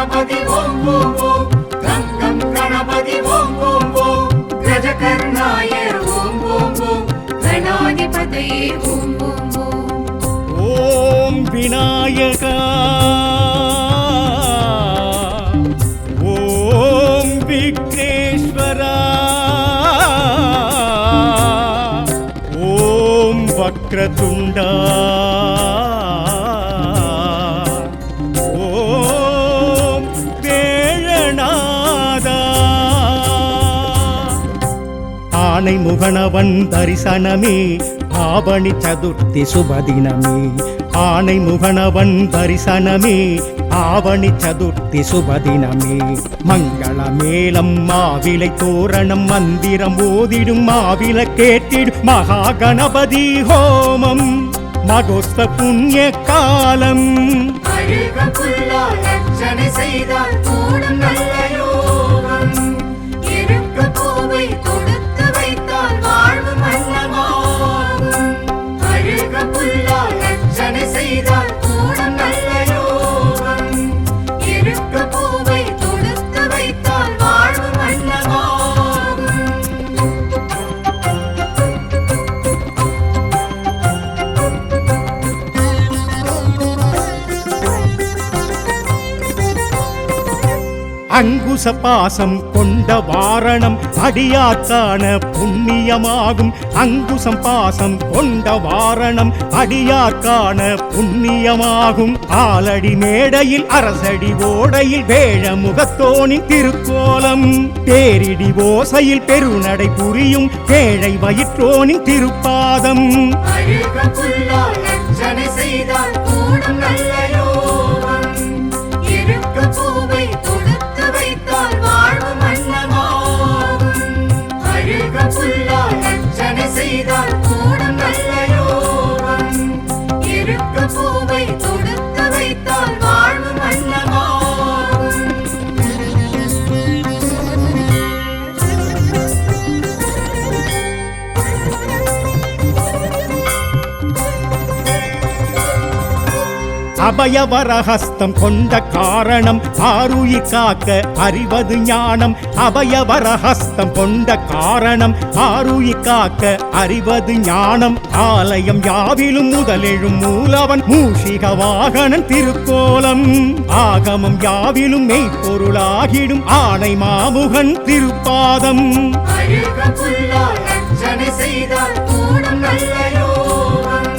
गणपति ओम ओम ओम गं गं गणपति ओम ओम ओम गजकर्णाय ओम ओम ओम गणाधिपतये ओम ओम ओम ओम विनायका ओम विघ्नेश्वरा ओम वक्रतुंडा ஆனை முகனவன் தரிசனமே ஆவணி சதுர்த்தி சுபதினமே ஆனை முகனவன் தரிசனமே ஆவணி சதுர்த்தி சுபதினமே மங்கள மேளம் மாவிலை தோரணம் மந்திரம் ஓதிடும் மாவில கேட்டிடும் மகா கணபதி ஹோமம் மகோஸ்த புண்ணிய காலம் செய்தால் கூடும் நல்ல யோகம் இருக்க பூவை கொடுத்து வைத்தால் வாழ்வு மன்னமாகும் அழுக புல்லால் அர்ச்சனை செய்தால் கூடும் நல்ல யோகம் இருக்க பூவை கொடுத்து வைத்தால் வாழ்வு மன்னமாகும் அங்குச பாசம் கொண்ட வாரணம் அடியார்க்கான புண்ணியமாகும் அங்குசம் பாசம் கொண்ட வாரணம் அடியார்க்கான புண்ணியமாகும் ஆலடி மேடையில் அரசடி ஓடையில் வேழ முகத்தோனின் திருக்கோலம் தேரிடி ஓசையில் பெருநடை புரியும் கேழை வயிற்றோனின் திருப்பாதம் செய்தால் கூடும் நல்ல யோகம் இருக்க பூவை கொடுத்து வைத்தால் வாழ்வு மன்னமாகும் அழுக புல்லால் அர்ச்சனை செய்தால் கூடும் நல்ல யோகம் இருக்க பூவை கொடுத்து வைத்தால் வாழ்வு மன்னமாகும் அபயவரஹஸ்தம் கொண்ட காரணம் ஆருயிர் காக்க அறிவது ஞானம் அபயவரஹஸ்தம் கொண்ட காரணம் ஆருயிர் காக்க அறிவது ஞானம் ஆலயம் யாவிலும் முதலெழும் மூலவன் மூஷிக வாகனன் திருக்கோலம் ஆகமம் யாவிலும் மெய்ப்பொருளாகிடும் ஆணை மாமுகன் திருப்பாதம் செய்தால் கூடும் நல்ல யோகம்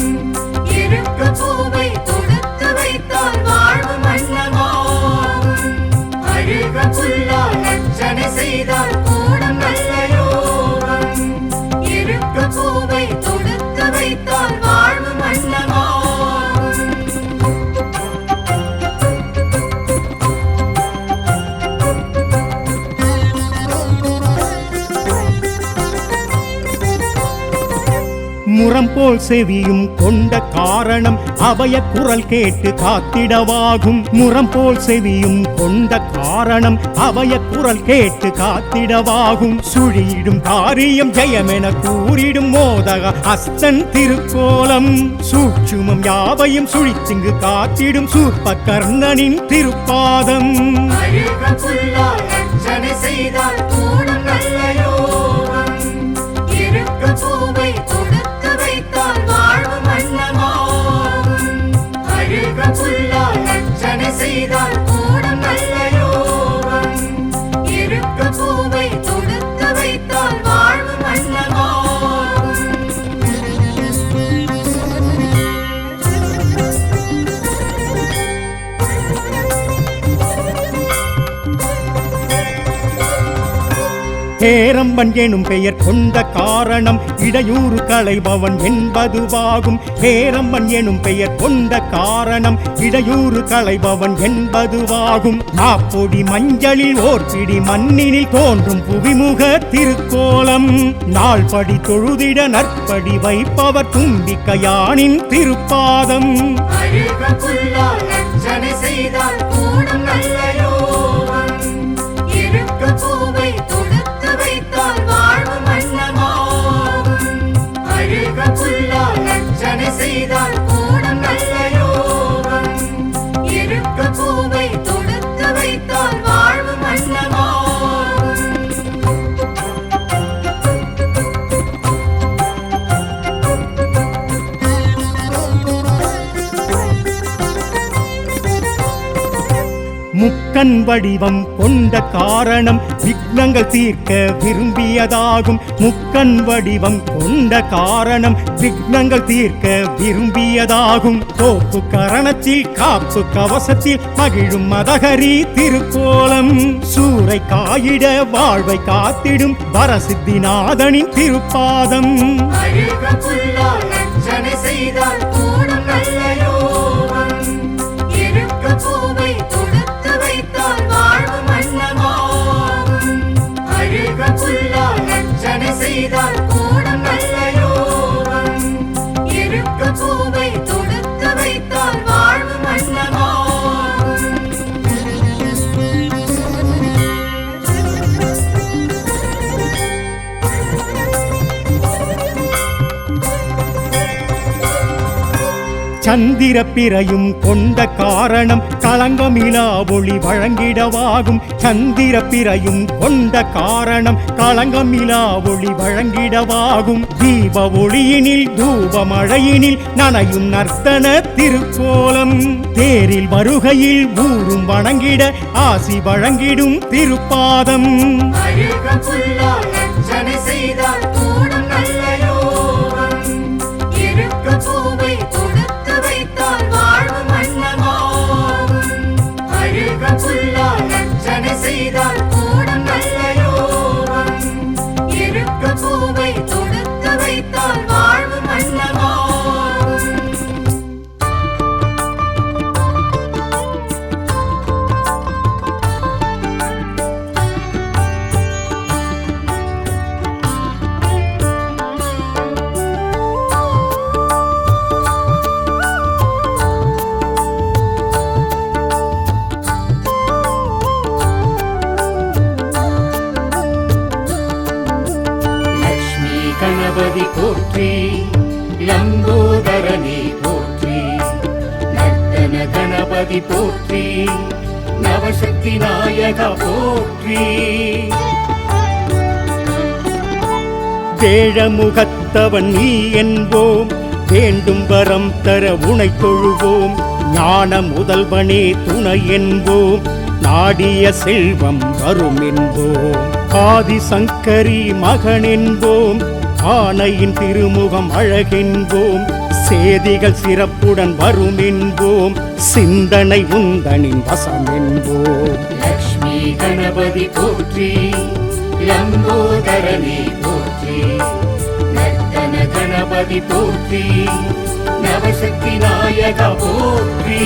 இருக்க பூவை கொடுத்து வைத்தால் வாழ்வு மன்னமாகும் அழுக புல்லால் அர்ச்சனை செய்தால் கூடும் நல்ல யோகம் இருக்க பூவை கொடுத்து வைத்தால் வாழ்வு மன்னமாகும் முரம் போல் செவியும் கொண்ட காரணம் அபய குரல் கேட்டு காத்திடவாகும் முரம் போல் செவியும் கொண்ட காரணம் அபய குரல் கேட்டு காத்திடவாகும் சுழியிடும் காரியம் ஜெயமென கூறிடும் மோதக அஸ்தன் திருக்கோலம் சூட்சுமம் யாவையும் சுழித்திங்கு காத்திடும் சூர்ப கர்ணனின் திருப்பாதம் செய்தால் கூடும் நல்ல யோகம் இருக்க பூவை கொடுத்து வைத்தால் வாழ்வு மன்னமாகும் அழுக புல்லால் அர்ச்சனை செய்தால் கூடும் நல்ல யோகம் இருக்க பூவை கொடுத்து வைத்தால் வாழ்வு மன்னமாகும் ஹேரம்பன் எனும் பெயர் கொண்ட காரணம் இடையூறு களைபவன் என்பதுவாகும் ஹேரம்பன் எனும் பெயர் கொண்ட காரணம் இடையூறு களைபவன் என்பதுவாகும் மாப்பொடி மஞ்சளில் ஓர் பிடி மண்ணினில் தோன்றும் புவிமுக திருக்கோலம் நாள்படி தொழுதிட நற்படி வைப்பவர் தும்பிக்கையானின் திருப்பாதம் செய்தால் கூடும் நல்ல யோகம் இருக்க பூவை கொடுத்து வைத்தால் வாழ்வு மன்னமாகும் அழுக புல்லால் அர்ச்சனை செய்தால் கூடும் நல்ல யோகம் இருக்க பூவை கொடுத்து வைத்தால் முக்கண் வடிவம் கொண்ட காரணம் விக்னங்கள் தீர்க்க விரும்பியதாகும். முக்கண் வடிவம் கொண்ட காரணம் விக்னங்கள் தீர்க்க விரும்பியதாகும். கோப்பு கரணத்தில் காப்பு கவசத்தில் மகிழும் மதகரி திருக்கோலம். சூறை காயிட வாழ்வை காத்திடும் வரசித்திநாதனின் திருப்பாதம். அழுக புல்லால் அர்ச்சனை செய்தால் கூடும் நல்ல யோகம். இருக்க பூவை தொடுத்து வைத்தால் வாழ்வு மன்னமாகும். அழுக புல்லால் அர்ச்சனை செய்தால் கூடும் நல்ல யோகம். இருக்க பூவை தொடுத்து வைத்தால் வாழ்வு மன்னமாகும். சந்திர பிறையும் கொண்ட காரணம் களங்கமிலா ஒளி வழங்கிடவாகும். சந்திர பிறையும் கொண்ட காரணம் களங்கமிலா ஒளி வழங்கிடவாகும். தீப ஒளியினில் தூப மழையினில் நனையும் நர்த்தன திருக்கோலம். தேரில் வருகையில் ஊரும் வணங்கிட ஆசி வழங்கிடும் திருப்பாதம். அழுக புல்லால் அர்ச்சனை செய்தால் கூடும் நல்ல யோகம். இருக்க பூவை தொடுத்து வைத்தால் வாழ்வு மன்னமாகும். அழுக புல்லால் அர்ச்சனை செய்தால் கூடும் நல்ல யோகம். இருக்க பூவை தொடுத்து வைத்தால் வாழ்வு மன்னமாகும். லக்ஷ்மி கணபதி போற்றி, லம்போதரனே போற்றி, நர்த்தன கணபதி போற்றி, நவசக்தி நாயக போற்றி. வேழமுகத்தவன் நீ என்போம், வேண்டும் வரம் தர உனை தொழுவோம். ஞான முதல்வனே துணை என்போம், நாடிய செல்வம் வரும் என்போம். ஆதிசங்கரி மகன் என்போம், ஆனையின் திருமுகம் அழகென்போம். சேதிகள் சிறப்புடன் வரும் என்போம், சிந்தனை உந்தனின் வசம் என்போம். லக்ஷ்மி கணபதி போற்றி, லம்போதரனே போற்றி, நர்த்தன கணபதி போற்றி, நவசக்தி நாயக போற்றி.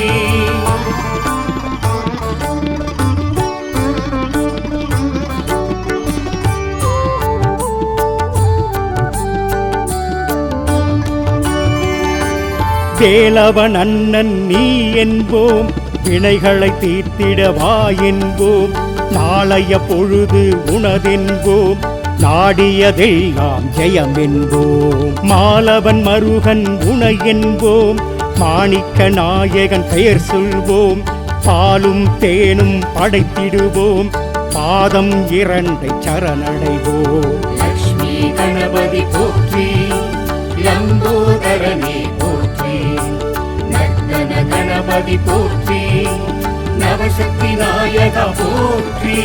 வேலவன் அண்ணன் நீ என்போம், வினைகளை தீர்த்திட வா என்போம். நாளைய பொழுது உனதென்போம், நாடியதெல்லாம் ஜெயம் என்போம். மாலவன் மருகன் உனை என்போம், மாணிக்க நாயகன் பெயர் சொல்வோம். பாலும் தேனும் படைத்திடுவோம், பாதம் இரண்டை சரணடைவோம். லக்ஷ்மி கணபதி போற்றி, லம்போதரனே போற்றி, நர்த்தன கணபதி போற்றி, நவசக்தி நாயக போற்றி.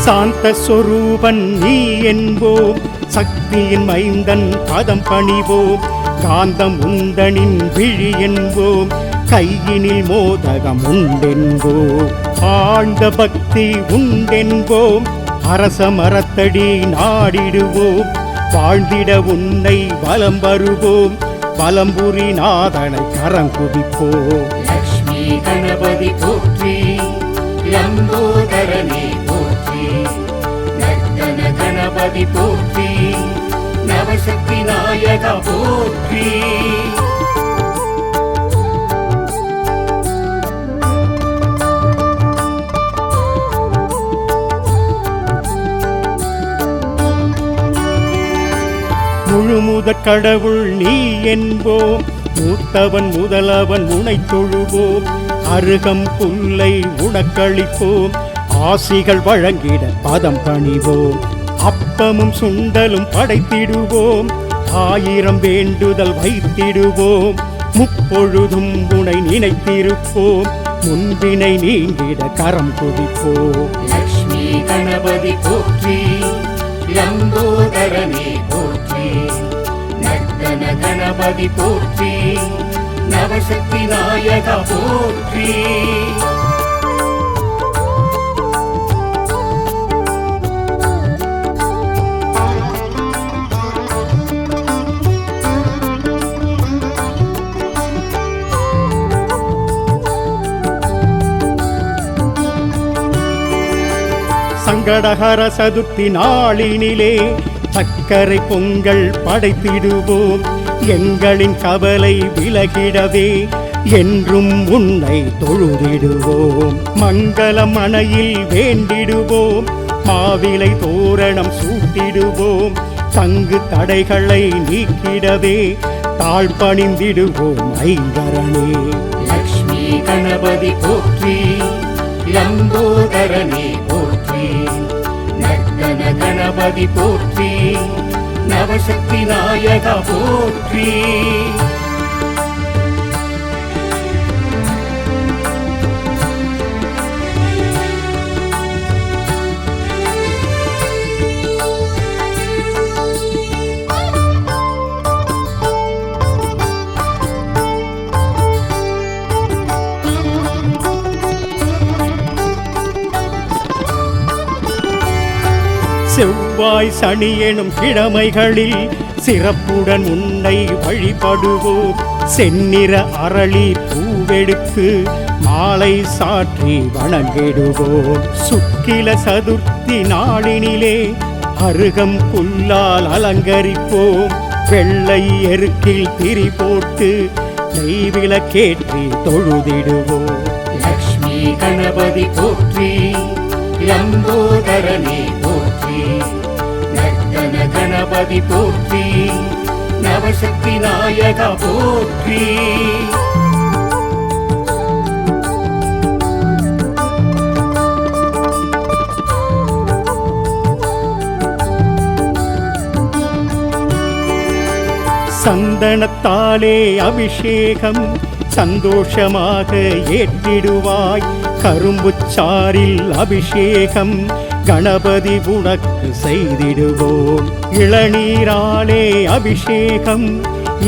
சாந்த சொரூபன் நீ என்போம், சக்தியின் மைந்தன் பதம் பணிவோம். காந்தம் உண்டனின் விழி என்போம், கையினில் மோதகம் உண்டென்போம். ஆழ்ந்த பக்தி உண்டென்போம், அரச மரத்தடி நாடிடுவோம். வாழ்ந்திட உன்னை வலம் வருவோம், வலம்புரி நாதனை கரங்குதிப்போம். லக்ஷ்மி கணபதி போற்றி, லம்போதரனே போற்றி, நர்த்தன கணபதி போற்றி, நவசக்தி நாயக போற்றி. முழுமுதற் கடவுள் நீ என்போம், மூத்தவன் முதலவன் உனை தொழுவோம், அருகம் புல்லை உனக்களிப்போம், ஆசிகள் வழங்கிட பதம் பணிவோம், அப்பமும் சுண்டலும் படைத்திடுவோம், 1000 வேண்டுதல் வைத்திடுவோம், முப்பொழுதும் உனை நினைத்திருப்போம், முன்பினை நீங்கிட கரம் குவிப்போம். லக்ஷ்மி கணபதி போற்றி, லம்போதரனே போற்றி, நர்த்தன கணபதி போற்றி, நவசக்தி நாயக போற்றி. சங்கடஹர சதுர்த்தி நாளினிலே சக்கரை பொங்கல் படைத்திடுவோம், எங்களின் கவலை விலகிடவே என்றும் உன்னை தொழுதிடுவோம், மங்களம் மனையில் வேண்டிடுவோம், மாவிலை தோரணம் சூட்டிடுவோம், தங்கு தடைகளை நீக்கிடவே தாழ் பணிந்திடுவோம் ஐங்கரனே. லக்ஷ்மி கணபதி போற்றி, லம்போதரனே போற்றி, நர்த்தன கணபதி போற்றி, நவசக்தி நாயக போற்றி. செவ்வாய் சனி எனும் கிழமைகளில் சிறப்புடன் உன்னை வழிபடுவோம், செந்நிற அரளி பூவெடுத்து மாலை சாற்றி வணங்கிடுவோம், சுக்கில சதுர்த்தி நாளினிலே அருகம் புல்லால் அலங்கரிப்போம், வெள்ளை எருக்கில் திரி போட்டு நெய்விளக்கேற்றி தொழுதிடுவோம். லக்ஷ்மி கணபதி போற்றி, லம்போதரனே போற்றி, நர்த்தன கணபதி போற்றி, நவசக்தி நாயக போற்றி. சந்தனத்தாலே அபிஷேகம் சந்தோஷமாக ஏற்றிடுவாய், கரும்புச்சாரில் அபிஷேகம் கணபதி உனக்கு செய்திடுவோம், இளநீராலே அபிஷேகம்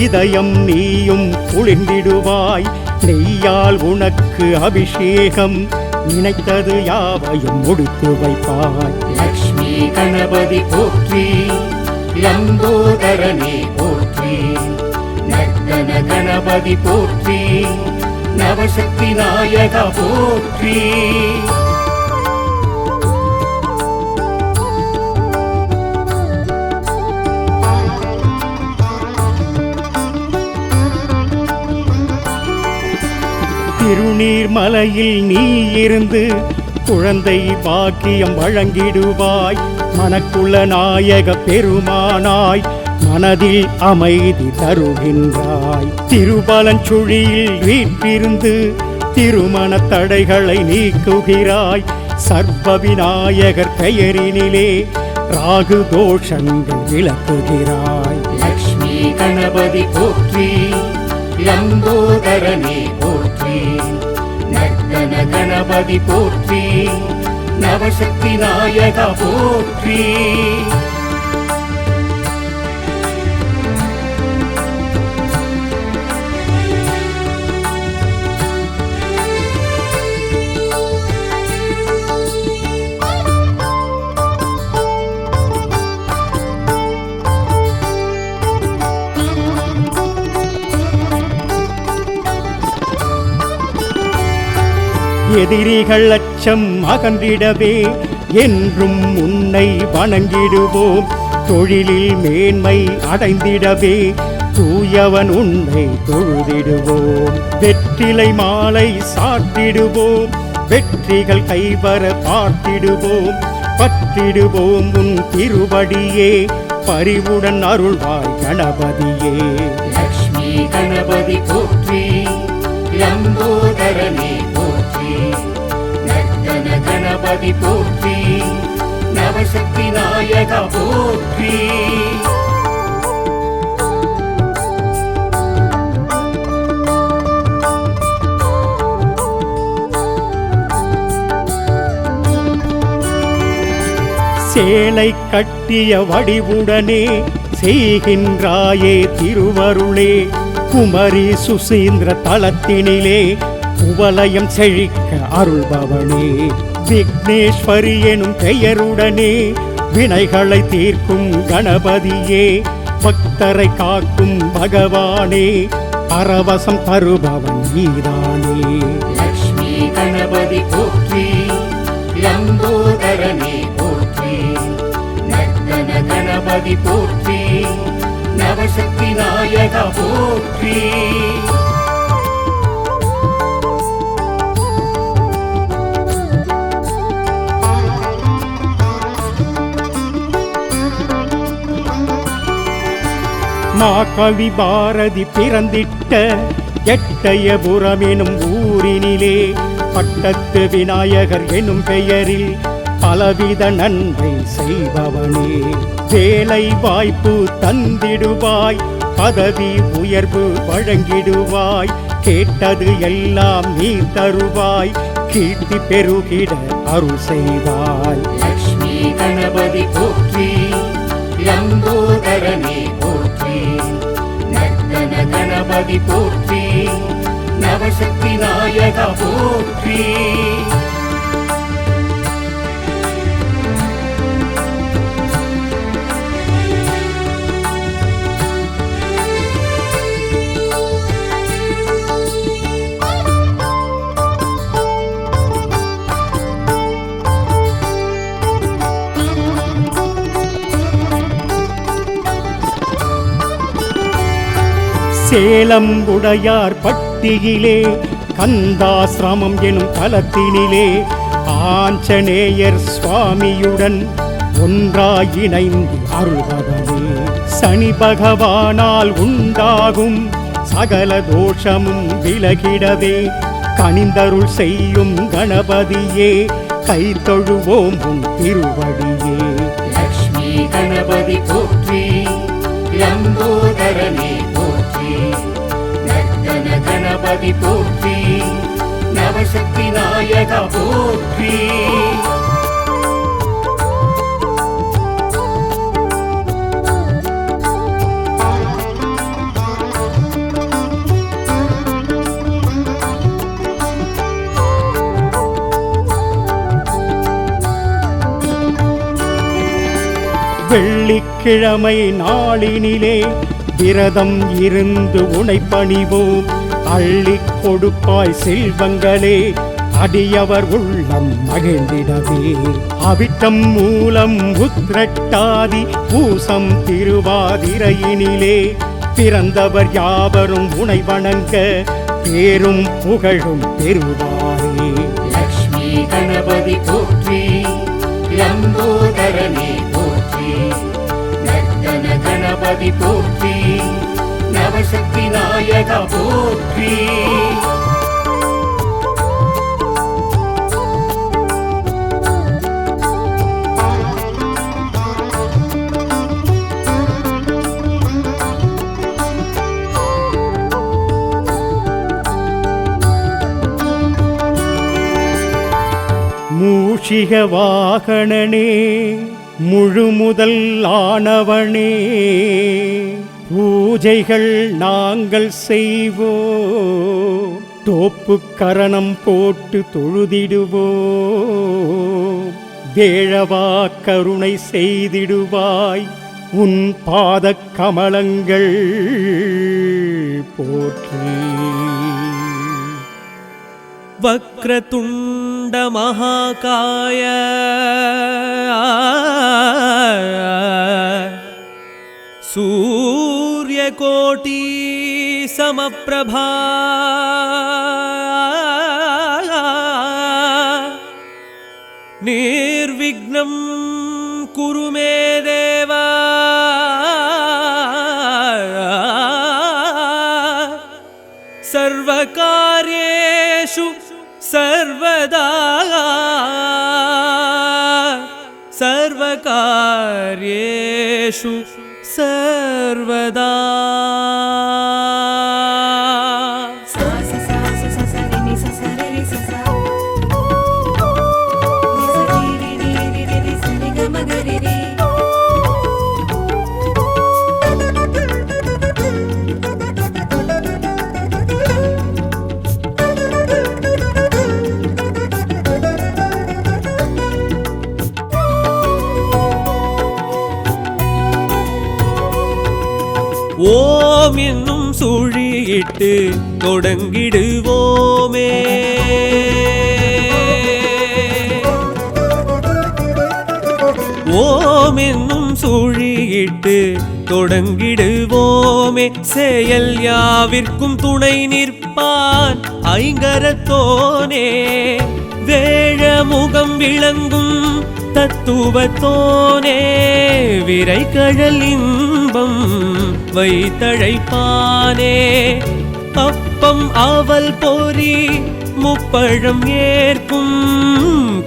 இதயம் நீயும் குளிர்ந்திடுவாய், நெய்யால் உனக்கு அபிஷேகம் நினைத்தது யாவையும் முடித்து வைப்பாய். லக்ஷ்மி கணபதி போற்றி, லம்போதரனே போற்றி, நர்த்தன கணபதி போற்றி, நவசக்தி நாயக போற்றி. திருநீர்மலையில் நீ இருந்து குழந்தை பாக்கியம் வழங்கிடுவாய், மனக்குள்ள நாயக பெருமானாய் மனதில் அமைதி தருகின்றாய், திருபலஞ்சுழியில் வீற்றிருந்து திருமண தடைகளை நீக்குகிறாய், சர்வ விநாயகர் பெயரினிலே ராகு தோஷங்கள் விளக்குகிறாய். லக்ஷ்மி கணபதி போற்றி, லம்போதரனே போற்றி, நர்த்தன கணபதி போற்றி, நவசக்தி நாயக போற்றி. எதிரிகள் அச்சம் அகன்றிடவே என்றும் உன்னை வணங்கிடுவோம், தொழிலில் மேன்மை அடைந்திடவே தூயவன் உன்னை தொழுதிடுவோம், வெற்றிலை மாலை சாட்டிடுவோம், வெற்றிகள் கைவர பார்த்திடுவோம், பற்றிடுவோம் உன் திருவடியே பரிவுடன் அருள்வாய் கணபதியே. லக்ஷ்மி கணபதி போற்றி, லம்போதரனே போற்றி, நர்த்தன கணபதி போற்றி, நவசக்தி நாயக போற்றி. சேலை கட்டிய வடிவுடனே செய்கின்றாயே திருவருளே. குமரி சுசீந்திர தலத்தினிலே குவலயம் செழிக்க அருள்பவனே. விக்னேஸ்வரி எனும் பெயருடனே வினைகளை தீர்க்கும் கணபதியே. பக்தரை காக்கும் பகவானே, பரவசம் தருபவன் நீதானே. லக்ஷ்மி கணபதி போற்றி, லம்போதரனே போற்றி, நர்த்தன கணபதி போற்றி, நவசக்தி நாயக போற்றி. மாகவி பாரதி பிறந்திட்ட எட்டயபுரம் எனும் ஊரினிலே பட்டத்து விநாயகர் எனும் பெயரில் பலவித நன்மை செய்பவனே. வேலை வாய்ப்பு தந்திடுவாய், பதவி உயர்வு வழங்கிடுவாய், கேட்டது எல்லாம் நீ தருவாய், கீர்த்தி பெருகிட அருள் செய்வாய். லக்ஷ்மி கணபதி போற்றி, லம்போதரனே போற்றி, நர்த்தன கணபதி போற்றி, நவசக்தி நாயக போற்றி. சேலம் உடையார் பட்டியிலே கந்தாசிரமம் எனும் தலத்தினிலே ஆஞ்சநேயர் சுவாமியுடன் ஒன்றாய் இணைந்து அருள்பவனே. சனி பகவானால் உண்டாகும் சகல தோஷமும் விலகிடவே கனிந்தருள் செய்யும் கணபதியே, கை தொழுவோம் உன் திருவடியே. லக்ஷ்மி கணபதி போற்றி, லம்போதரனே போற்றி, நர்த்தன கணபதி போற்றி, நவசக்தி நாயக போற்றி. வெள்ளிக்கிழமை நாளினிலே விரதம் இருந்து உனை பணிவோம். அள்ளிக் கொடுப்பாய் செல்வங்களே, அடியவர் உள்ளம் மகிழ்ந்திடவே. அவிட்டம் மூலம் உத்திரட்டாதி பூசம் திருவாதிரையினிலே பிறந்தவர் யாவரும் உனை வணங்க பேரும் புகழும் பெறுவாரே. லக்ஷ்மி கணபதி போற்றி, லம்போதரனே போற்றி, நர்த்தன கணபதி போற்றி, நவசக்தி நாயக போற்றி. மூஷிக வாகனனே, முழுமுதல் ஆனவனே, பூஜைகள் நாங்கள் செய்வோம். தோப்பு கரணம் போட்டு தொழுதிடுவோம். வேழவா கருணை செய்திடுவாய், உன் பாதக் கமலங்கள் போற்றி. वक्रतुण्ड महाकाय सूर्यकोटि समप्रभा निर्विघ्नं कुरु मे देवा। सर्वकार्येषु सर्वदा सर्वकार्येषु सर्वदा सा सा सा सा सा सा रे नि सा सा रे रे सा सा नि सा रे रे रे रे रे रे सा रे ग म ग रे रे ஓம் என்னும் சுழியிட்டு தொடங்கிடுவோமே. ஓம் என்னும் சுழியிட்டு தொடங்கிடுவோமே. செயல் யாவிற்கும் துணை நிற்பான் ஐங்கரத்தோனே. வேழ முகம் விளங்கும் தத்துவத்தோனே. விரைகழல் இன்பம் வைத்தழைப்பானே. அப்பம் அவல் பொறி முப்பழம் ஏற்கும்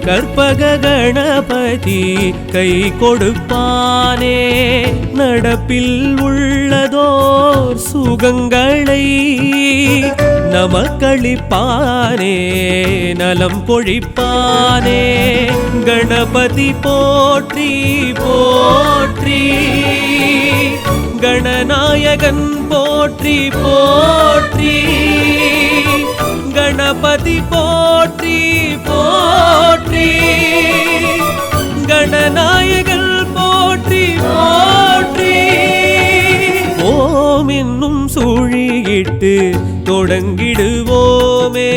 கற்பக கணபதி கை கொடுப்பானே. நடப்பில் உள்ளதோர் சுகங்களை நமக்களிப்பானே. நலம் கொழிப்பானே. கணபதி போற்றி போற்றி. கணநாயகன் போற்றி போற்றி. கணபதி போற்றி போற்றி. கணநாயகன் போற்றி போற்றி. ஓம் என்னும் சுழியிட்டு தொடங்கிடுவோமே.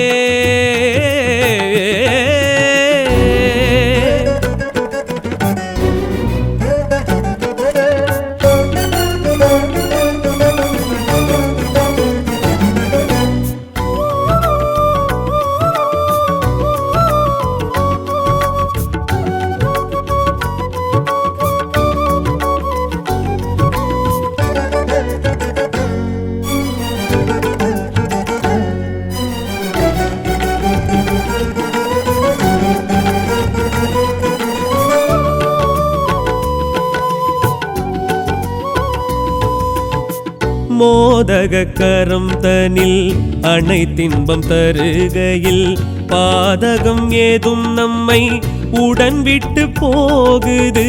மோதக கரம் தனில் அனைத்தின்பம் தருகையில் பாதகம் ஏதும் நம்மை உடன் விட்டு போகுது.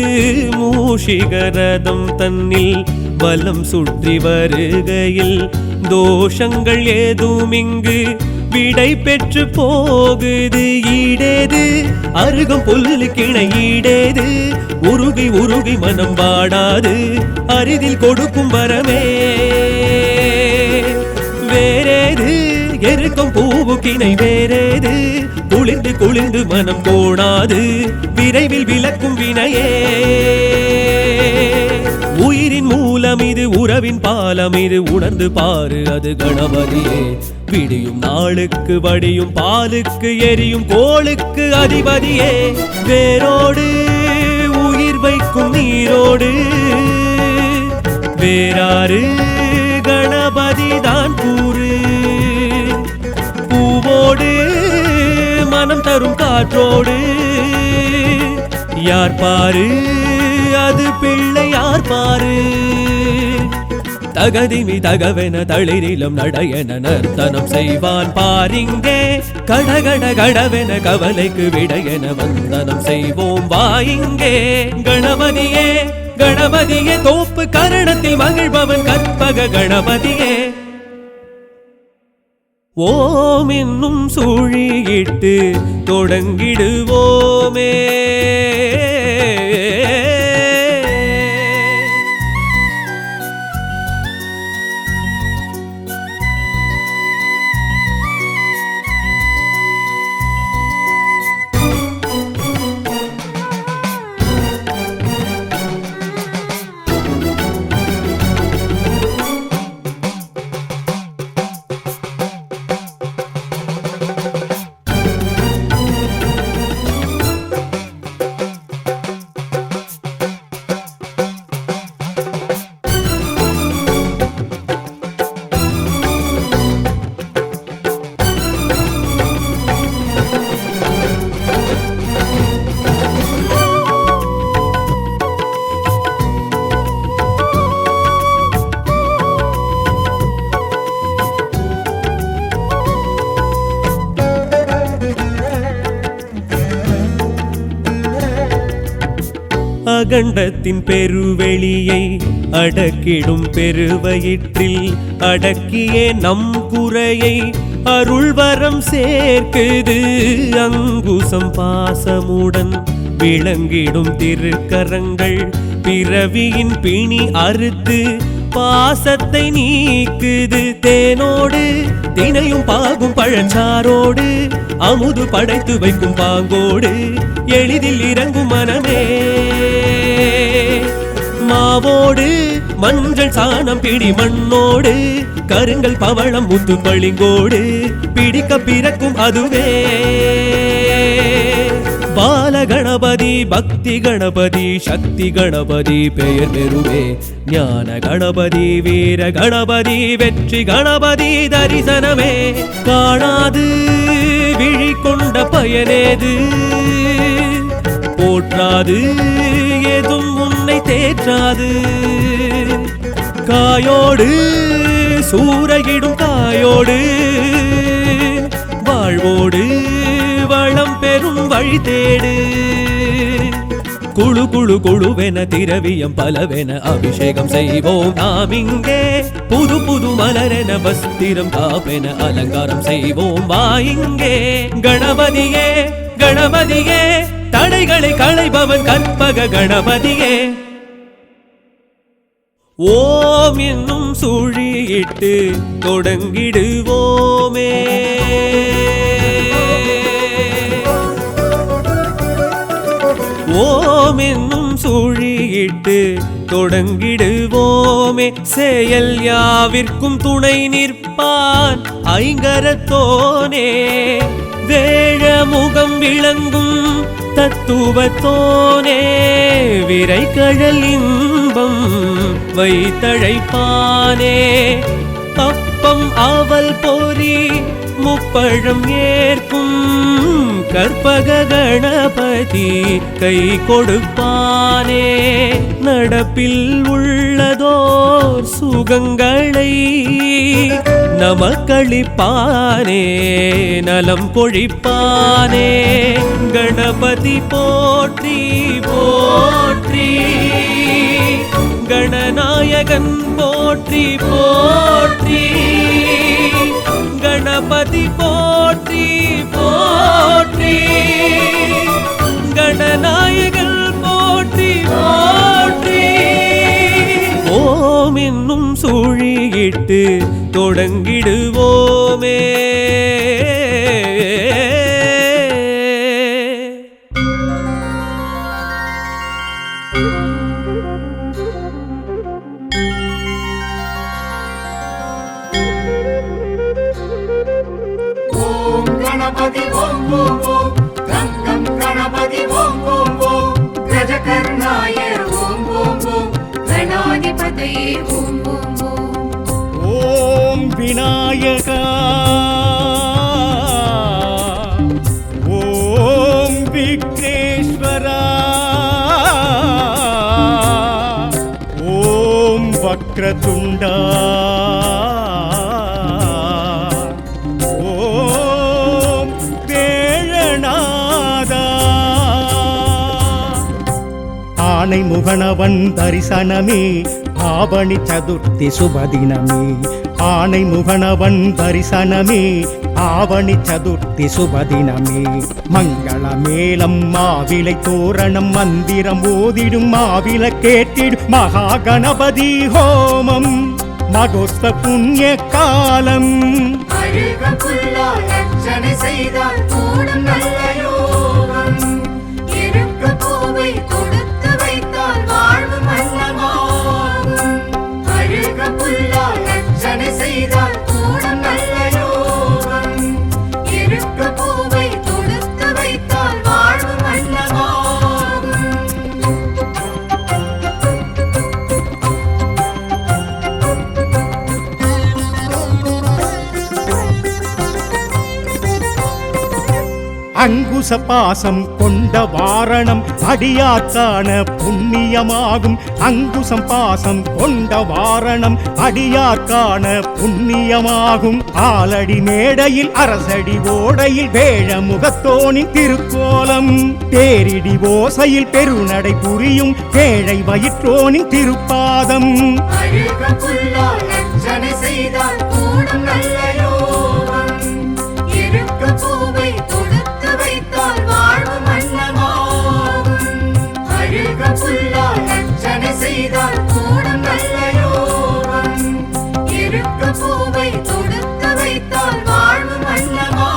மூஷிகரதம் தன்னில் வலம் சுற்றி வருகையில் தோஷங்கள் ஏதும் இங்கு விடை பெற்று போகுது. ஈடேது அருகம் புல்லு கிணை ஈடேது. உருகி உருகி மனம் வாடாது அரிதில் கொடுக்கும் வரமே. வேறேது எருக்கும் பூவு கிணை வேறேது. குளிர்ந்து குளிர்ந்து மனம் கோணாது விரைவில் விளக்கும் வினையே. உயிரின் மூலம் இது உறவின் பாலம் இது உணர்ந்து பாரு அது கணபதியே. விடியும் நாளுக்கு வடியும் பாலுக்கு எரியும் கோளுக்கு அதிபதியே. வேரோடு உயிர் வைக்கும் நீரோடு வேறாறு கணபதி தான் கூறு. பூவோடு மனம் தரும் காற்றோடு யார் பாரு அது பிள்ளை யார் பாரு. தகதிமி தகவென தளிரிலும் நடையென நர்த்தனம் செய்வான் பாரிங்கே. கடகட கடவென கவலைக்கு விடையென வந்தனம் செய்வோம் வாயிங்கே. கணபதியே கணபதியே தோப்பு கரணத்தில் மகிழ்பவன் கற்பக கணபதியே. ஓம் என்னும் சுழியிட்டு தொடங்கிடுவோமே. அகண்டத்தின் பெருவெளியை அடக்கிடும் பெருவயிற்றில் அடக்கியே நம் குறையை அருள்வரம் சேர்க்குது அங்குசம் பாசமுடன் விளங்கிடும் திருக்கரங்கள் பிறவியின் பிணி அறுத்து பாசத்தை நீக்குது தேனோடு தினையும் பாகும் பழச்சாரோடு அமுது படைத்து வைக்கும் பாங்கோடு எளிதில் இறங்கும் மனமே மாவோடு மஞ்சள் சாணம் பிடி மண்ணோடு கருங்கல் பவளம் முத்து பளிங்கோடு பிடிக்க பிறக்கும் அதுவே பால கணபதி பக்தி கணபதி சக்தி கணபதி பெயர் பெறுவே ஞான கணபதி வீர கணபதி வெற்றி கணபதி தரிசனமே காணாது விழி கொண்ட பயனேது போற்றாது ஏதும் உன்னை தேற்றாது காயோடு சூறையிடும் காயோடு வாழ்வோடு வளம் பெரும் வழி தேடு குழு குழு குழுவென திரவியம் பலவென அபிஷேகம் செய்வோம் நாம் இங்கே புது புது மலரென வஸ்திரம் காப்பென அலங்காரம் செய்வோம் வா இங்கே கணபதியே கணபதியே தடைகளை களைபவன் கற்பக கணபதியே ஓம் என்னும் சுழியிட்டு தொடங்கிடுவோமே ஓம் என்னும் சுழியிட்டு தொடங்கிடுவோமே செயல் யாவிற்கும் துணை நிற்பான் ஐங்கரத்தோனே வேழ முகம் விளங்கும் தத்துவத்தோனே விரை கழல் இன்பம் வைத்தழைப்பானே அப்பம் அவல் பொறி முப்பழம் ஏற்கும் கற்பக கணபதி கை கொடுப்பானே நடப்பில் உள்ளதோர் சுகங்களை நமக்களிப்பானே நலம் பொழிப்பானே கணபதி போற்றி போற்றி கணநாயகன் போற்றி போற்றி கணபதி போற்றி போற்றி கணநாயகன் போற்றி போற்றி ஓம் என்னும் சுழியிட்டு தொடங்கிடுவோமே ஓம் கணபதி ஓம் ஓம் ஓம் கங்கம் கணபதி ஓம் ஓம் ஓம் கஜகர்ணாய ஓம் ஓம் ஓம் கணாதிபதயே ஓம் ஓம் ஓம் ஓம் விநாயகா ஓம் விக்னேஸ்வரா ஓம் வக்ரதுண்டா ஓம் வேழநாதா ஆனை முகனவன் தரிசனமே ஆவணி சதுர்த்தி சுபதினமே ஆனை முகனவன் தரிசனமே ஆவணி சதுர்த்தி சுபதினமே மங்கள மேளம் மாவிலை தோரணம் மந்திரம் ஓதிடும் மாவில கேட்டிடும் மகா கணபதி ஹோமம் மகோஸ்த புண்ணிய காலம் அழுக புல்லால் அர்ச்சனை செய்தால் கூடும் நல்ல யோகம் இருக்க பூவை கொடுத்து வைத்தால் வாழ்வு மன்னமாகும் அழுக புல்லால் அர்ச்சனை செய்தால் கூடும் நல்ல யோகம் இருக்க பூவை கொடுத்து வைத்தால் வாழ்வு மன்னமாகும் அங்குச பாசம் கொண்ட வாரணம் அடியாக்கான புண்ணியமாகும் அங்குசம் பாசம் கொண்ட வாரணம் அடியாக்கான புண்ணியமாகும். ஆலடி மேடையில் அரசடி ஓடையில் வேழ முகத்தோனின் திருக்கோலம். தேரிடி ஓசையில் பெருநடை புரியும் ஏழை வயிற்றோனின் திருப்பாதம். அழுக புல்லால் அர்ச்சனை செய்தால் கூடும் நல்ல யோகம். இருக்க பூவை தொடுத்து வைத்தால் வாழ்வு மன்னமாகும். அழுக புல்லால் அர்ச்சனை செய்தால் கூடும் நல்ல யோகம். இருக்க பூவை தொடுத்து வைத்தால் வாழ்வு மன்னமாகும்.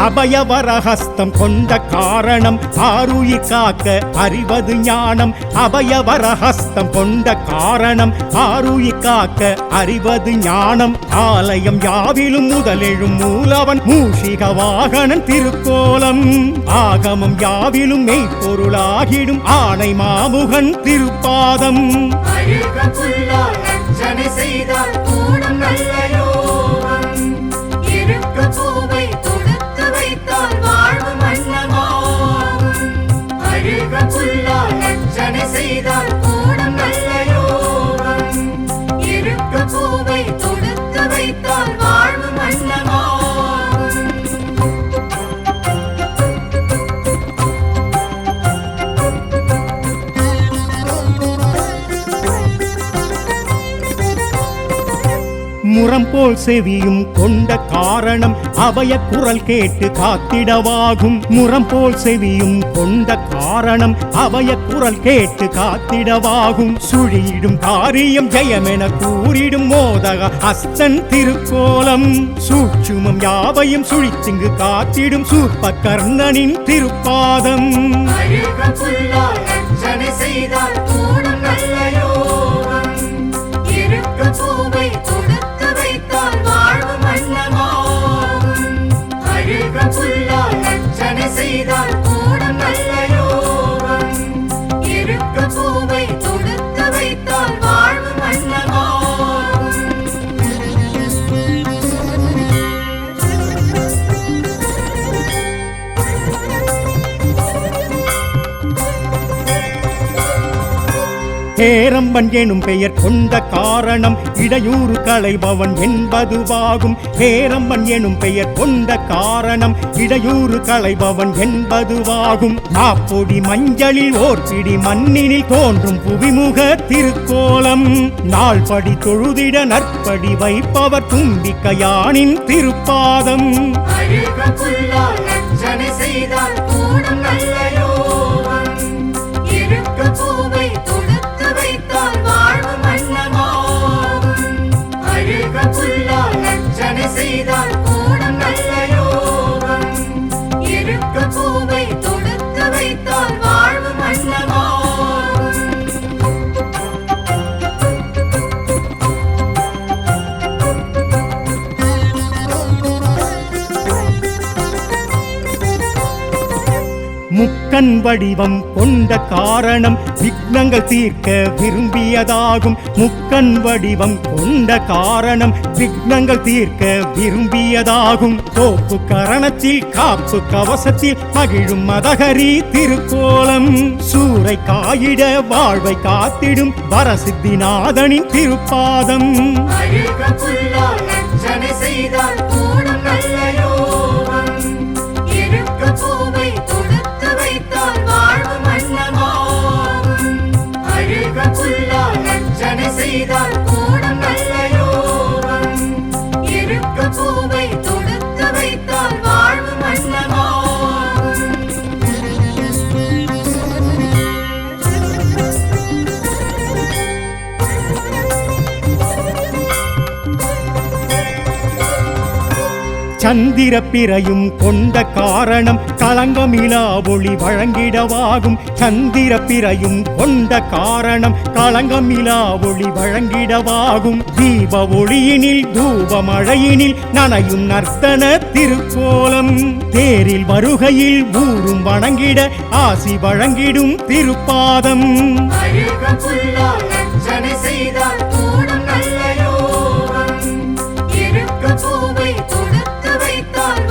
அபயவரஹஸ்தம் கொண்ட காரணம் ஆருயிர் காக்க அறிவது ஞானம். அபயவரஹஸ்தம் கொண்ட காரணம் ஆருயிர் காக்க அறிவது ஞானம். ஆலயம் யாவிலும் முதலெழும் மூலவன் மூஷிக வாகனன் திருக்கோலம். ஆகமம் யாவிலும் மெய்ப்பொருளாகிடும் ஆணை மாமுகன் திருப்பாதம். அழுக புல்லால் அர்ச்சனை செய்தால் கூடும் நல்ல யோகம். இருக்க பூவை தொடுத்து வைத்தால் வாழ்வு மன்னமாகும். அழுக புல்லால் அர்ச்சனை செய்தால் கூடும் நல்ல யோகம். இருக்க பூவை தொடுத்து வைத்தால் வாழ்வு மன்னமாகும். முரம்போல் செவியும் கொண்ட காரணம் அபய குரல் கேட்டு காத்திடவாகும். முரம்போல் செவியும் கொண்ட காரணம் அபய குரல் கேட்டு காத்திடவாகும். சுழியிடும் காரியம் ஜெயமென கூறிடும் மோதக அஸ்தன் திருக்கோலம். சூட்சுமம் யாவையும் சுழித்திங்கு காத்திடும் சூர்ப கர்ணனின் திருப்பாதம். அழுக புல்லால் அர்ச்சனை செய்தால் கூடும் நல்ல யோகம். இருக்க பூவை தொடுத்து வைத்தால் வாழ்வு மன்னமாகும். அழுக புல்லால் அர்ச்சனை செய்தால் கூடும் நல்ல யோகம். இருக்க பூவை தொடுத்து வைத்தால் வாழ்வு மன்னமாகும். ஹேரம்பன் எனும் பெயர் கொண்ட காரணம் இடையூறு களைபவன் என்பதுவாகும். ஹேரம்பன் எனும் பெயர் கொண்ட காரணம் இடையூறு களைபவன் என்பதுவாகும். மாப்பொடி மஞ்சளில் ஓர்பிடி மண்ணினில் தோன்றும் புவிமுக திருக்கோலம். நாள்படி தொழுதிட நற்படி வைப்பவர் தும்பிக்கையானின் திருப்பாதம். அழுக புல்லால் அர்ச்சனை செய்தால் கூடும் நல்ல யோகம். இருக்க பூவை தொடுத்து வைத்தால் வாழ்வு மன்னமாகும். அழுக புல்லால் அர்ச்சனை செய்தால் கூடும் நல்ல யோகம். இருக்க பூவை தொடுத்து வைத்தால் வாழ்வு மன்னமாகும். முக்கண் வடிவம் கொண்ட காரணம் விக்னங்கள் தீர்க்க விரும்பியதாகும். முக்கண் வடிவம் கொண்ட காரணம் விக்னங்கள் தீர்க்க விரும்பியதாகும். கோப்பு கரணத்தில் காப்பு கவசத்தில் மகிழும் மதகரி திருக்கோலம். சூறை காயிட வாழ்வை காத்திடும் வரசித்திநாதனின் திருப்பாதம். அழுக புல்லால் அர்ச்சனை செய்தால் கூடும் நல்ல யோகம். இருக்க பூவை தொடுத்து வைத்தால் வாழ்வு மன்னமாகும். அழுக புல்லால் அர்ச்சனை செய்தால் கூடும் நல்ல யோகம். இருக்க பூவை தொடுத்து வைத்தால் வாழ்வு மன்னமாகும். சந்திர பிறையும் கொண்ட காரணம் களங்கமிலா ஒளி வழங்கிடவாகும். சந்திர பிறையும் கொண்ட காரணம் களங்கமிலா ஒளி வழங்கிடவாகும். தீப ஒளியினில் தூப மழையினில் நனையும் நர்த்தன திருக்கோலம். தேரில் வருகையில் ஊரும் வணங்கிட ஆசி வழங்கிடும் திருப்பாதம். அழுக புல்லால் அர்ச்சனை செய்தால் கூடும் நல்ல யோகம். இருக்க பூவை தொடுத்து வைத்தால்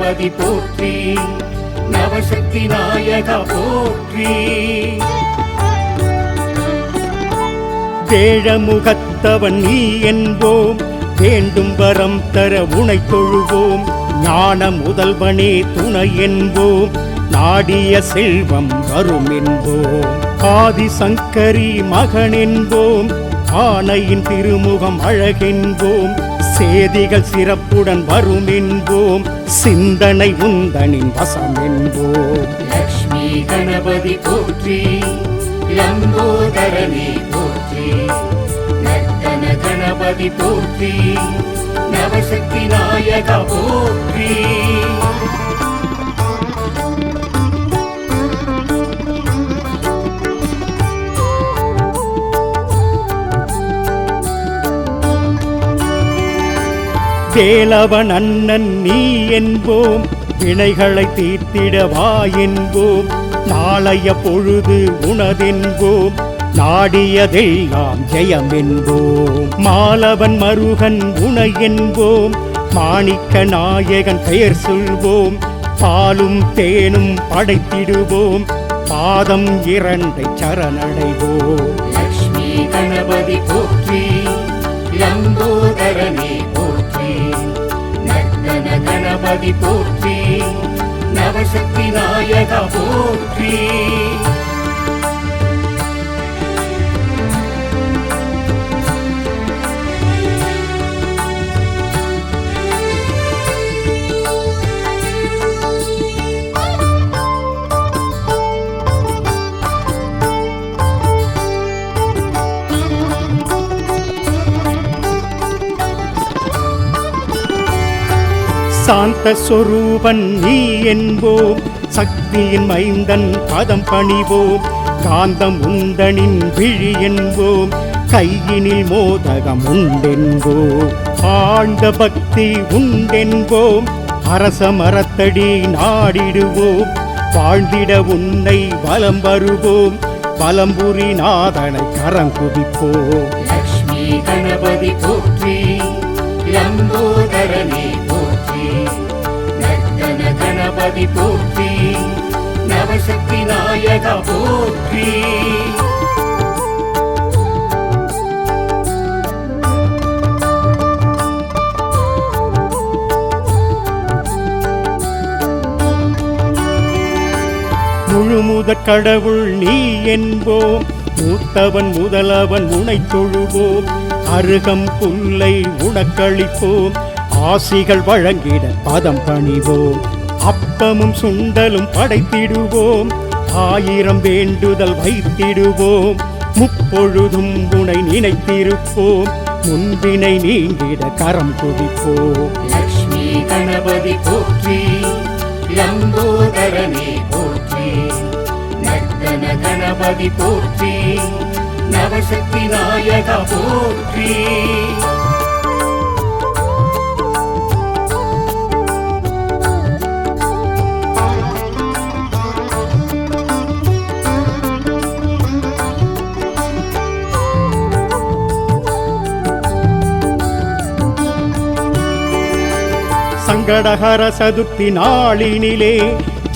கணபதி போற்றி, நவசக்தி நாயகா போற்றி. வேழமுகத்தவன் நீ என்போம், வேண்டும் வரம் தர உனை தொழுவோம். ஞான முதல்வனே துணை என்போம், நாடிய செல்வம் வரும் என்போம். ஆதிசங்கரி மகன் என்போம், ஆனையின் திருமுகம் அழகென்போம். சேதிகள் சிறப்புடன் வரும் என்போம், சிந்தனை உந்தனின் வசம் என்போம். லக்ஷ்மி கணபதி போற்றி, லம்போதரனே போற்றி, நர்த்தன கணபதி போற்றி, நவசக்தி நாயகா போற்றி. வேலவன் அண்ணன் நீ என்போம், வினைகளை தீர்த்திடவா என்போம். நாளைய பொழுது உனதென்போம், நாடியதெல்லாம் ஜெயம் என்போம். மாலவன் மருகன் உனை என்போம், மாணிக்க நாயகன் பெயர் சொல்வோம். பாலும் தேனும் படைத்திடுவோம், பாதம் இரண்டை சரணடைவோம். லக்ஷ்மி கணபதி போற்றி, லம்போதரனே போற்றி, நர்த்தன கணபதி போற்றி, நவசக்தி நாயகா போற்றி. சாந்த சொரூபன் நீ என்போம், சக்தியின் மைந்தன் பதம் பணிவோம். காந்தம் உந்தனின் விழி என்போம், கையினில் மோதகம் உண்டென்போம். ஆழ்ந்த பக்தி உண்டென்போம், அரச மரத்தடி நாடிடுவோம். வாழ்ந்திட உன்னை வலம் வருவோம், வலம்புரி நாதனை கரம் குதிப்போம். லக்ஷ்மி கணபதி போற்றி, லம்போதரனே போற்றி, நர்த்தன கணபதி போற்றி, நவசக்தி நாயகா போற்றி. முழுமுதற் கடவுள் நீ என்போம், மூத்தவன் முதலவன் உனை தொழுவோம். அருகம் புல்லை உனக்களிப்போம், ஆசிகள் வழங்கிட பதம் பணிவோம். அப்பமும் சுண்டலும் படைத்திடுவோம், 1000 வேண்டுதல் வைத்திடுவோம். முப்பொழுதும் உனை நினைத்திருப்போம், முன்பினை நீங்கிட கரம் குதிப்போம். லக்ஷ்மி கணபதி போற்றி, லம்போதரனே போற்றி, நர்த்தன கணபதி போற்றி, நவசக்தி நாயகா போற்றி. சங்கடஹர சதுர்த்தி நாளினிலே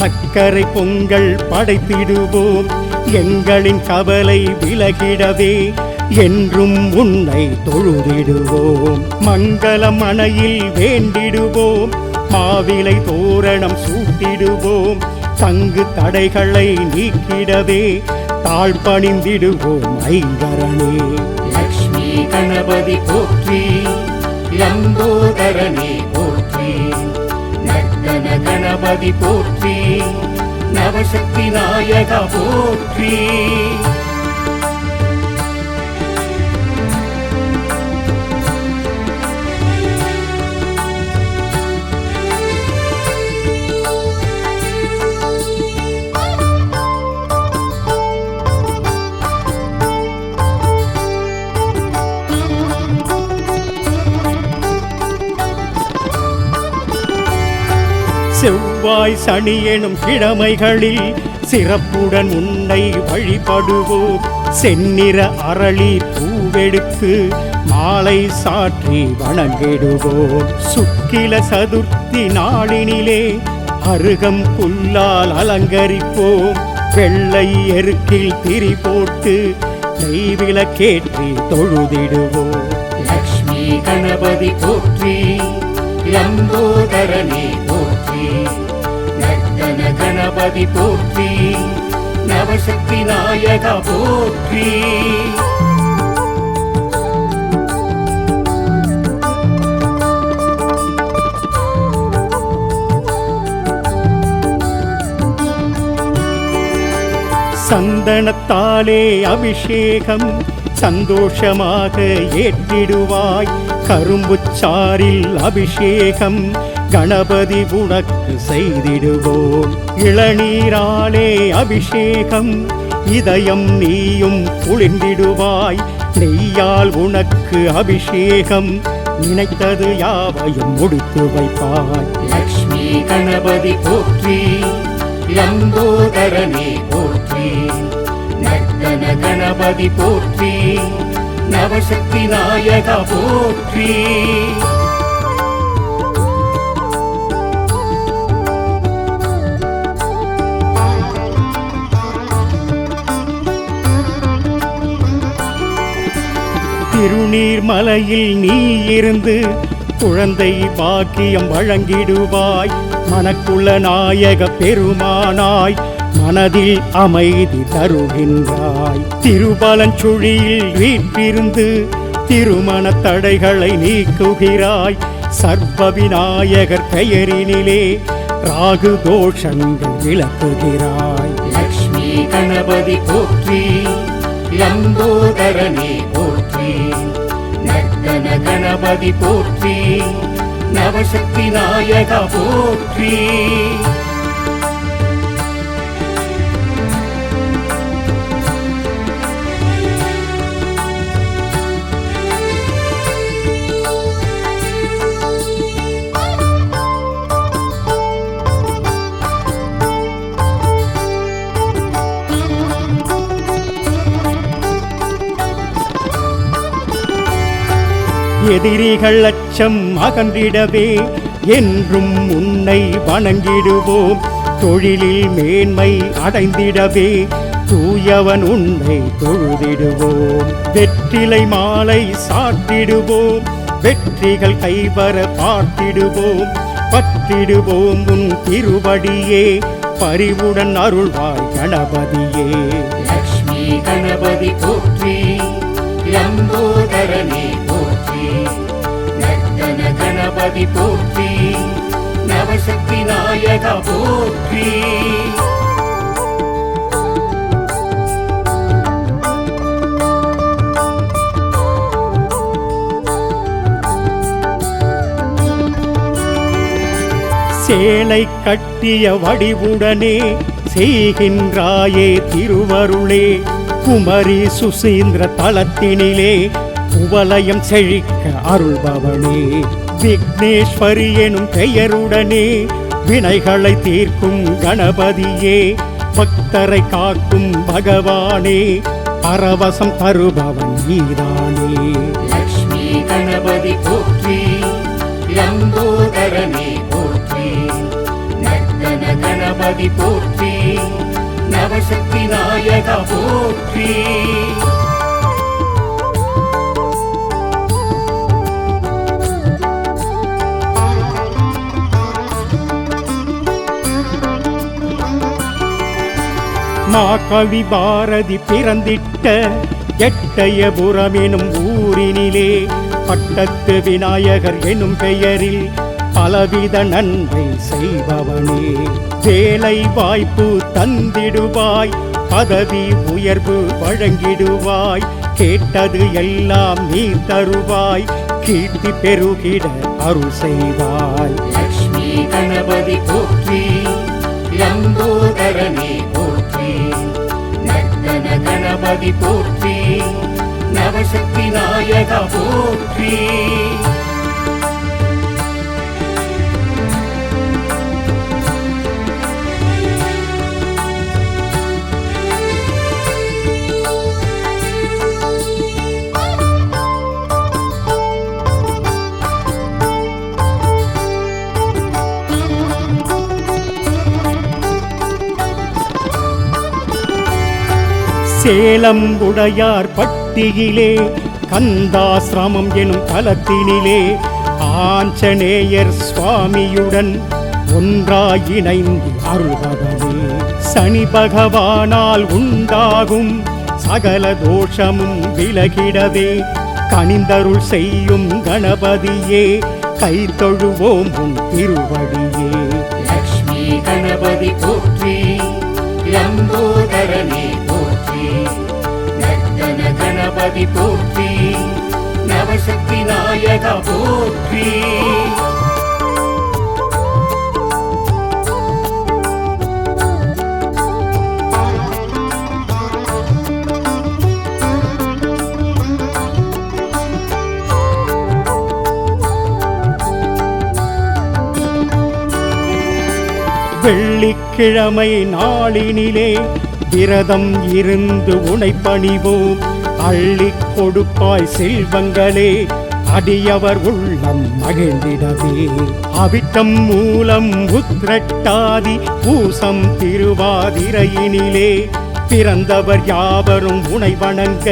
சக்கரை பொங்கல் படைத்திடுவோம். எங்களின் கவலை விலகிடவே என்றும் உன்னை தொழுதிடுவோம். மங்களம் மனையில் வேண்டிடுவோம், மாவிலை தோரணம் சூட்டிடுவோம். தங்கு தடைகளை நீக்கிடவே தாழ்பணிந்திடுவோம் ஐங்கரனே. லக்ஷ்மி கணபதி போற்றி, லம்போதரனே போற்றி, நர்த்தன கணபதி போற்றி, நவசக்தி நாயகா போற்றி. செவ்வாய் சனி எனும் கிழமைகளில் சிறப்புடன் உன்னை வழிபடுவோம். செந்நிற அரளி பூவெடுத்து மாலை சாற்றி வணங்கிடுவோம். சுக்கில சதுர்த்தி நாளினிலே அருகம் புல்லால் அலங்கரிப்போம். வெள்ளை எருக்கில் திரி போட்டு நெய்விளக்கேற்றி தொழுதிடுவோம். லக்ஷ்மி கணபதி போற்றி, லம்போதரனே போற்றி, நர்த்தன கணபதி போற்றி, நவசக்தி நாயக போற்றி. சந்தனத்தாலே அபிஷேகம் சந்தோஷமாக ஏற்றிடுவாய். கரும்புச்சாரில் அபிஷேகம் கணபதி உனக்கு செய்திடுவோம். இளநீராலே அபிஷேகம் இதயம் நீயும் குளிர்ந்திடுவாய். நெய்யால் உனக்கு அபிஷேகம் நினைத்தது யாவையும் முடித்து வைப்பாய். லக்ஷ்மி கணபதி போற்றி, லம்போதரனே போற்றி, நர்த்தன கணபதி போற்றி, நவசக்தி நாயக போற்றி. திருநீர்மலையில் நீ இருந்து குழந்தை பாக்கியம் வழங்கிடுவாய். மனக்குள்ள நாயக பெருமானாய் மனதில் அமைதி தருகின்றாய். திருபலஞ்சுழியில் வீற்றிருந்து திருமண தடைகளை நீக்குகிறாய். சர்வ விநாயகர் பெயரினிலே ராகு தோஷங்கள் விளக்குகிறாய். லக்ஷ்மி கணபதி போற்றி, லம்போதரனே போற்றி, நர்த்தன கணபதி போற்றி, நவசக்தி நாயக போற்றி. எதிரிகள் அச்சம் அகன்றிடவே என்றும் உன்னை வணங்கிடுவோம். தொழிலில் மேன்மை அடைந்திடவே தூயவன் உன்னை தொழுதிடுவோம். வெற்றிலை மாலை சாட்டிடுவோம். வெற்றிகள் கைவர பார்த்திடுவோம். பற்றிடுவோம் உன் திருவடியே பரிவுடன் அருள்வாய் கணபதியே. லக்ஷ்மி கணபதி போற்றி, லம்போதரனே போற்றி, நர்த்தன கணபதி போற்றி, நவசக்தி நாயக போற்றி. சேலை கட்டிய வடிவுடனே செய்கின்றாயே திருவருளே. குமரி சுசீந்திர தலத்தினிலே குவலயம் செழிக்க அருள்பவனே. விக்னேஸ்வரி எனும் பெயருடனே வினைகளை தீர்க்கும் கணபதியே. பக்தரை காக்கும் பகவானே பரவசம் தருபவன் நீதானே. லக்ஷ்மி கணபதி போற்றி, லம்போதரனே போற்றி, நர்த்தன கணபதி போற்றி, நவசக்தி நாயக போற்றி. மாகவி பாரதி பிறந்திட்ட எட்டயபுரம் எனும் ஊரினிலே பட்டத்து விநாயகர் எனும் பெயரில் பலவித நன்மை செய்பவனே. வேலை வாய்ப்பு தந்திடுவாய், பதவி உயர்வு வழங்கிடுவாய். கேட்டது எல்லாம் நீ தருவாய், கீர்த்தி பெருகிட அருள் செய்வாய். லக்ஷ்மி கணபதி போற்றி, லம்போதரனே போற்றி, நர்த்தன கணபதி போற்றி, நவசக்தி நாயக போற்றி. சேலம் உடையார் பட்டியிலே கந்தாசிரமம் எனும் தலத்தினிலே ஆஞ்சநேயர் சுவாமியுடன் ஒன்றாய் இணைந்து அருள்பவனே. சனி பகவானால் உண்டாகும் சகல தோஷமும் விலகிடவே கனிந்தருள் செய்யும் கணபதியே, கை தொழுவோம் உன் திருவடியே. லக்ஷ்மி கணபதி போற்றி, லம்போதரனே போற்றி, நர்த்தன கணபதி போற்றி, நவசக்தி நாயக போற்றி. வெள்ளிக்கிழமை நாளினிலே விரதம் இருந்து உனை பணிவோம். அள்ளிக் கொடுப்பாய் செல்வங்களே, அடியவர் உள்ளம் மகிழ்ந்திடவே. அவிட்டம் மூலம் உத்திரட்டாதி பூசம் திருவாதிரையினிலே பிறந்தவர் யாவரும் உனை வணங்க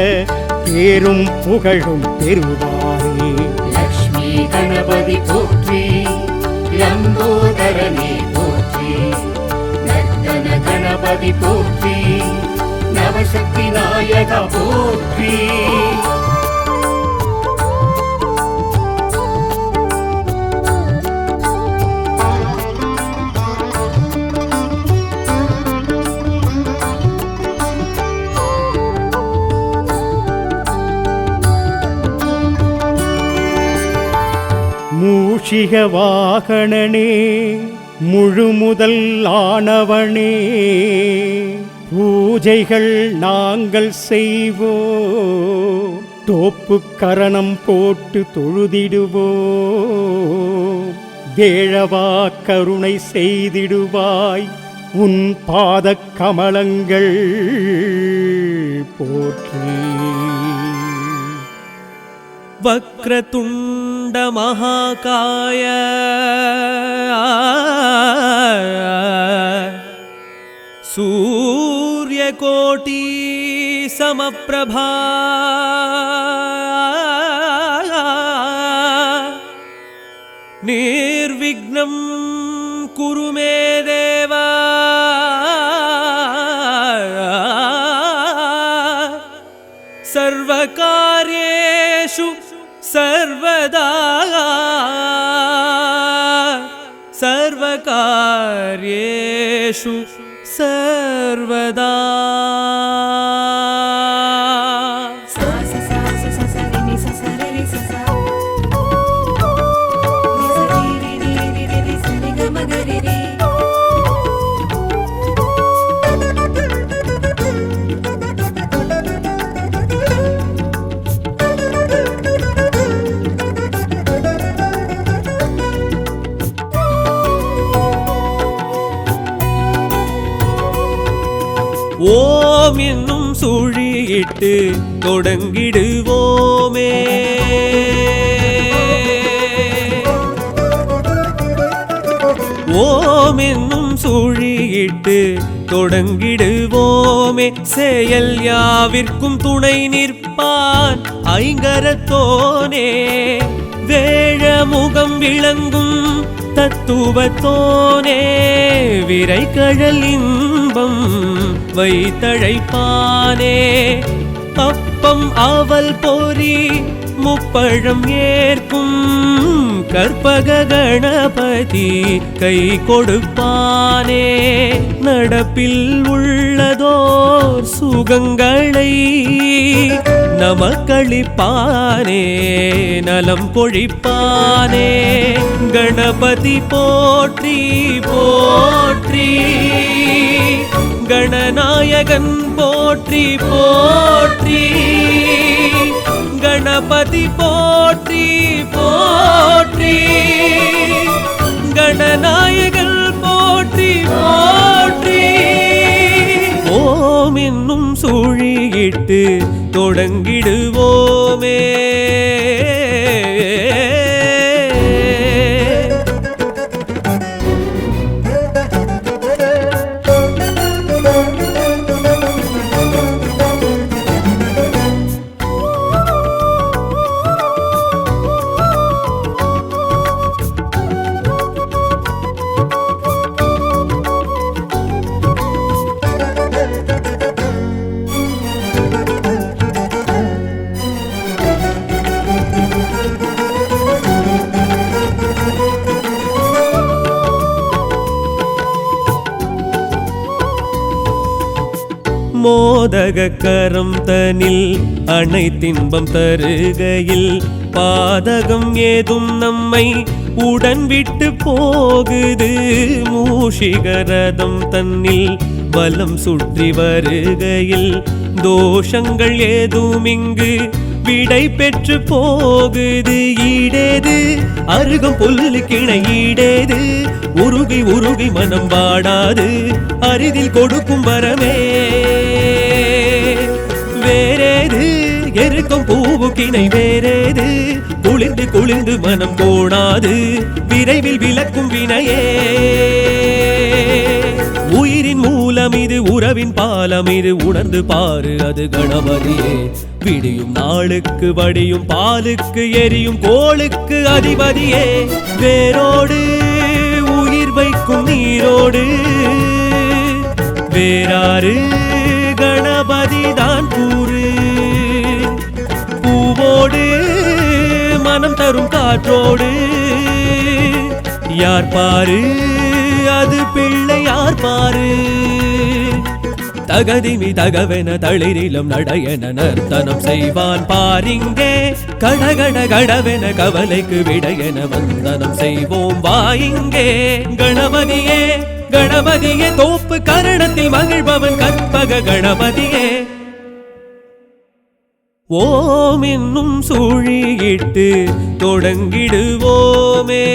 பேரும் புகழும் பெறுவாரே. லக்ஷ்மி கணபதி போற்றி, லம்போதரனே போற்றி, நர்த்தன கணபதி போற்றி, நவசக்தி நாயக போற்றி. மூஷிக வாகனனே, முழுமுதல் ஆனவனே, பூஜைகள் நாங்கள் செய்வோம். தோப்பு கரணம் போட்டு தொழுதிடுவோம். வேழவா கருணை செய்திடுவாய், உன் பாதக் கமலங்கள் போற்றி. வக்ரதுண்ட மகாகாய சூரியகோட்டி சமப்பிரபா நிர்விக்னம் குரு மே தேவா. சர்வகார்யேஷு சர்வதா, சர்வகார்யேஷு சர்வதா. sa sa sa sa sa sa re ni sa sa re ni sa sa ni sa re re re re re re sa re ga ma ga re re. ஓம் என்னும் சுழியிட்டு தொடங்கிடுவோமே. ஓம் என்னும் சுழியிட்டு தொடங்கிடுவோமே. செயல் யாவிற்கும் துணை நிற்பான் ஐங்கரத்தோனே. வேழ முகம் விளங்கும் தத்துவத்தோனே. விரைகழல் இன்பம் வைத்தழைப்பானே. அப்பம் அவல் பொறி முப்பழம் ஏற்கும் கற்பக கணபதி கை கொடுப்பானே. நடப்பில் உள்ளதோர் சுகங்களை நமக்களிப்பானே. நலம் பொழிப்பானே. கணபதி போற்றி போற்றி, கணநாயகன் போற்றி போற்றி, கணபதி போற்றி போற்றி, கணநாயகன் போற்றி போற்றி. ஓம் என்னும் சுழியிட்டு தொடங்கிடுவோமே. மோதக கரம் தனில் அனைத்தின்பம் தருகையில் பாதகம் ஏதும் நம்மை உடன் விட்டு போகுது. மூஷிகரதம் தன்னில் வலம் சுற்றி வருகையில் தோஷங்கள் ஏதும் இங்கு விடை பெற்று போகுது. ஈடேது அருகம் புல்லு கிணை ஈடேது உருகி உருகி மனம் வாடாது அரிதில் கொடுக்கும் வரமே. வேறேது எருக்கும் பூவு கிணை வேறேது குளிர்ந்து குளிர்ந்து மனம் கோணாது விரைவில் விளக்கும் வினையே. உயிரின் மூலம் இது உறவின் பாலம் இது உணர்ந்து பாரு அது கணபதியே. விடியும் நாளுக்கு வடியும் பாலுக்கு எரியும் கோளுக்கு அதிபதியே. வேரோடு உயிர் வைக்கும் நீரோடு வேறாறு கணபதி தான் கூறு. பூவோடு மனம் தரும் காற்றோடு யார் பாரு அது பிள்ளை யார் பாரு. தகதிமி தகவென தளிரிலும் நடையென நர்த்தனம் செய்வான் பாரிங்கே. கடகட கடவென கவலைக்கு விடையென வந்தனம் செய்வோம் வாயிங்கே. கணபதியே கணபதியே தோப்பு கரணத்தில் மகிழ்பவன் கற்பக கணபதியே. ஓம் என்னும் சூழியிட்டு தொடங்கிடுவோமே.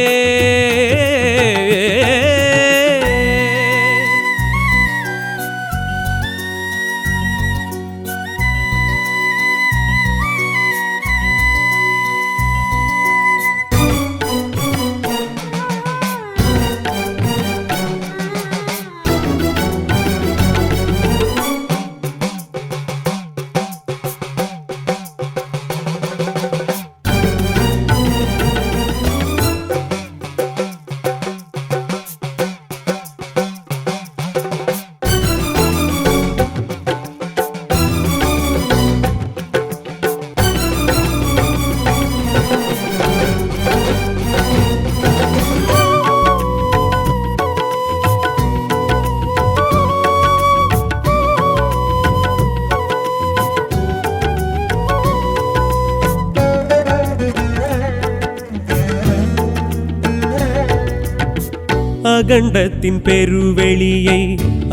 அகண்டத்தின் பெருவெளியை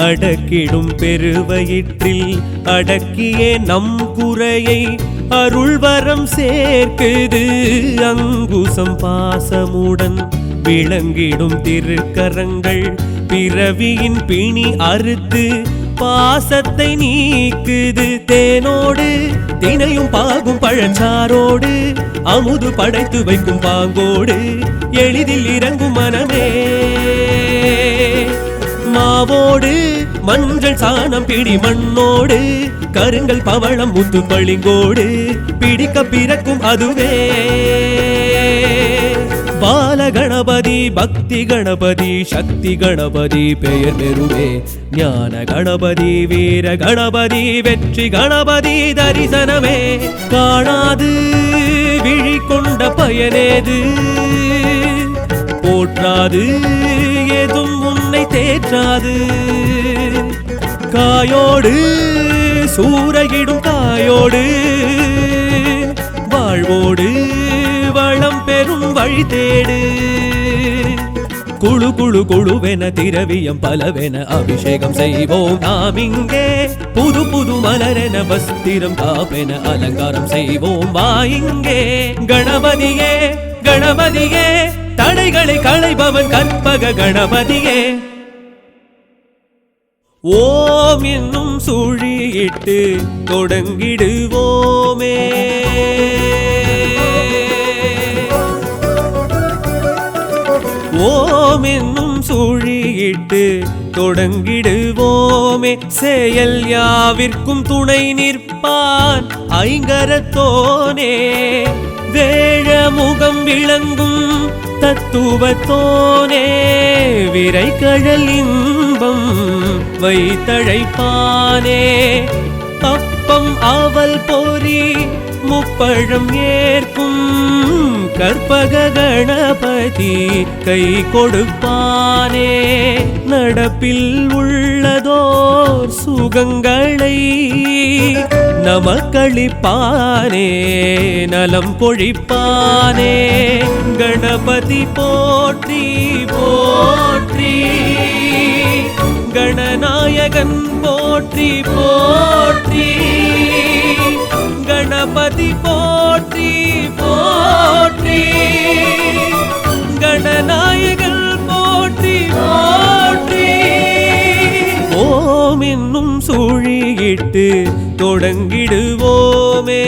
அடக்கிடும் பெருவயிற்றில் அடக்கியே நம் குறையை அருள்வரம் சேர்க்குது. அங்குசம் பாசமுடன் விளங்கிடும் திருக்கரங்கள் பிறவியின் பிணி அறுத்து பாசத்தை நீக்குது. தேனோடு தினையும் பாகும் பழச்சாரோடு அமுது படைத்து வைக்கும் பாங்கோடு எளிதில் இறங்கும் மனமே. மாவோடு மஞ்சள் சாணம் பிடி மண்ணோடு கருங்கல் பவளம் முத்து பளிங்கோடு பிடிக்க பிறக்கும் அதுவே. பால கணபதி பக்தி கணபதி சக்தி கணபதி பெயர் பெறுவே. ஞான கணபதி வீர கணபதி வெற்றி கணபதி தரிசனமே. காணாது விழி கொண்ட பயனேது போற்றாது ஏதும் உன்னை தேற்றாது. காயோடு சூறையிடும் காயோடு வாழ்வோடு வளம் பெறும் வழி தேடு. குழு குழு குழுவென திரவியம் பலவென அபிஷேகம் செய்வோம் நாம் இங்கே. புது புது மலரென வஸ்திரம் காப்பென அலங்காரம் செய்வோம் வாயிங்கே. கணபதியே கணபதியே தடைகளை களைபவன் கற்பக கணபதியே. ஓம் என்னும் சூழியிட்டு தொடங்கிடுவோமே. ஓம் என்னும் சூழியிட்டு தொடங்கிடுவோமே. செயல் யாவிற்கும் துணை நிற்பான் ஐங்கரத்தோனே. வேழ முகம் விளங்கும் தத்துவத்தோனே. விரை கழல் இன்பம் வைத்தழைப்பானே. அப்பம் அவல் பொறி முப்பழம் ஏற்கும் கற்பக கணபதி கை கொடுப்பானே. நடப்பில் உள்ளதோர் சுக சுகங்களை நமக்களிப்பானே நலம் பொழிப்பானே கணபதி போற்றி போற்றி கணநாயகன் போற்றி போற்றி கணபதி போற்றி போற்றி கணநாயகன் போற்றி போற்றி ஓம் என்னும் சூழியிட்டு தொடங்கிடுவோமே